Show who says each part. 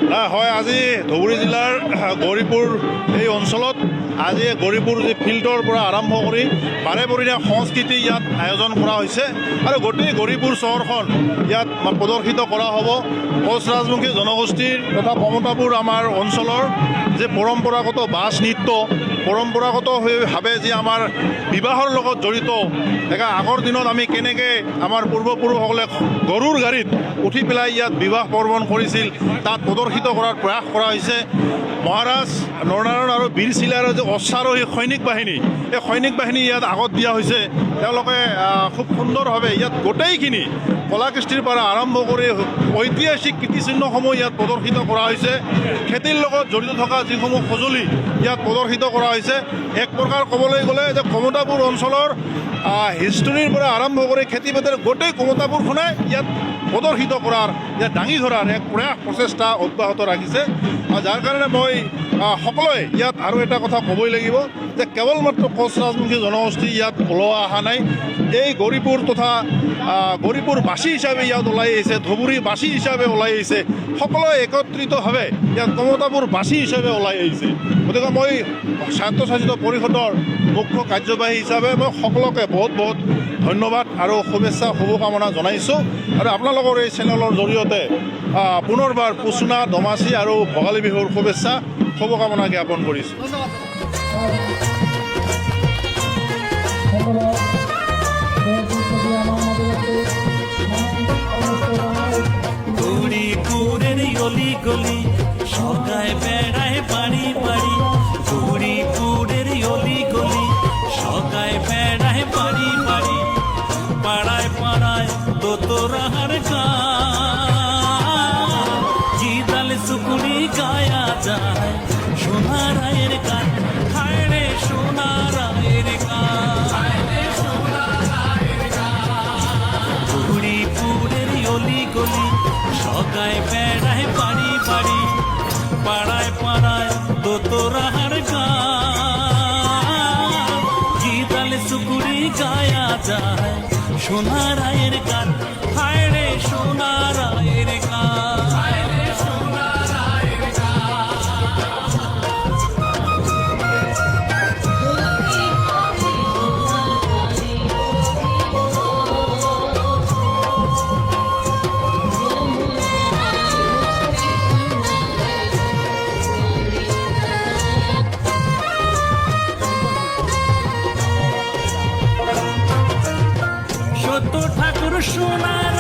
Speaker 1: হয়, আজি ধুবুৰী জিলাৰ গৌৰীপুৰ এই অঞ্চলত আজি গৌৰীপুৰ যি ফিল্ডৰ পৰা আৰম্ভ কৰি বাৰেবৰণীয়া সংস্কৃতি ইয়াত আয়োজন কৰা হৈছে আৰু গোটেই গৌৰীপুৰ চহৰখন ইয়াত প্ৰদৰ্শিত কৰা হ'ব। কোচ ৰাজবংশী জনগোষ্ঠীৰ তথা কমতাপুৰ আমাৰ অঞ্চলৰ যে পৰম্পৰাগত বাছ নৃত্য, পৰম্পৰাগতভাৱে যি আমাৰ বিবাহৰ লগত জড়িত, আগৰ দিনত আমি কেনেকৈ আমাৰ পূৰ্বপুৰুষসকলে গৰুৰ গাড়ীত উঠি পেলাই ইয়াত বিবাহ পাৰ্বণ কৰিছিল, তাত প্ৰদৰ্শিত কৰাৰ প্ৰয়াস কৰা হৈছে। মহাৰাজ নৰনাৰায়ণ আৰু বীৰচিলাৰ যে অশ্বাৰোহী সৈনিক বাহিনী, এই সৈনিক বাহিনী ইয়াত আগত দিয়া হৈছে। তেওঁলোকে খুব সুন্দৰভাৱে ইয়াত গোটেইখিনি কলাকৃষ্টিৰ পৰা আৰম্ভ কৰি ঐতিহাসিক কীৰ্তিচিহ্নসমূহ ইয়াত প্ৰদৰ্শিত কৰা হৈছে। খেতিৰ লগত জড়িত থকা যিসমূহ সঁজুলি ইয়াত প্ৰদৰ্শিত কৰা হৈছে। এক প্ৰকাৰ ক'বলৈ গ'লে যে কমতাপুৰ অঞ্চলৰ হিষ্টৰীৰ পৰা আৰম্ভ কৰি খেতি বাতিৰ গোটেই কমতাপুৰখনে ইয়াত প্ৰদৰ্শিত কৰাৰ, ইয়াত দাঙি ধৰাৰ এক প্ৰচেষ্টা অব্যাহত ৰাখিছে। যাৰ কাৰণে মই সকলোৱে ইয়াত আৰু এটা কথা ক'বই লাগিব যে কেৱল মাত্ৰ কোচ ৰাজবংশী জনগোষ্ঠী ইয়াত ওলোৱা অহা নাই। এই গৌৰীপুৰ তথা গৌৰীপুৰ বাসী হিচাপে ইয়াত ওলাই আহিছে, ধুবুৰী বাসী হিচাপে ওলাই আহিছে, সকলোৱে একত্ৰিতভাৱে ইয়াত কমতাপুৰ বাসী হিচাপে ওলাই আহিছে। গতিকে মই স্বায়ত্তশাসিত পৰিষদৰ মুখ্য কাৰ্যবাহী হিচাপে মই সকলোকে বহুত বহুত ধন্যবাদ আৰু শুভেচ্ছা শুভকামনা জনাইছোঁ। আৰু আপোনালোকৰ এই চেনেলৰ জৰিয়তে পুনৰবাৰ পুচনা, দমাচি আৰু ভোগালী বিহুৰ শুভেচ্ছা শুভকামনা জ্ঞাপন কৰিছোঁ।
Speaker 2: গৌরীপুরের অলি গলি সকায় বেড়ায় বাড়ি বাড়ি, গৌরীপুরের অলি গলি সকায় বেড়ায় বাড়ি বাড়ি, পাড়ায় পাড়ায় দোতরাহার গান, জিদাল সুকুনি গায়া যায় সোনারায়ের গান, হায় রে সোনারায়ের গান, গৌরীপুরের অলি গলি সকায় বেড়ায় বাড়ি বাড়ি, পাড়ায় পাড়ায় দোতরাহার গান, জিদাল সুকুরি গায়া যায় সোনারায়ের গান, হায় রে সোনারায়ের গান, হায় রে সোনারায়ের গান। সত্য ঠাকুর সোনার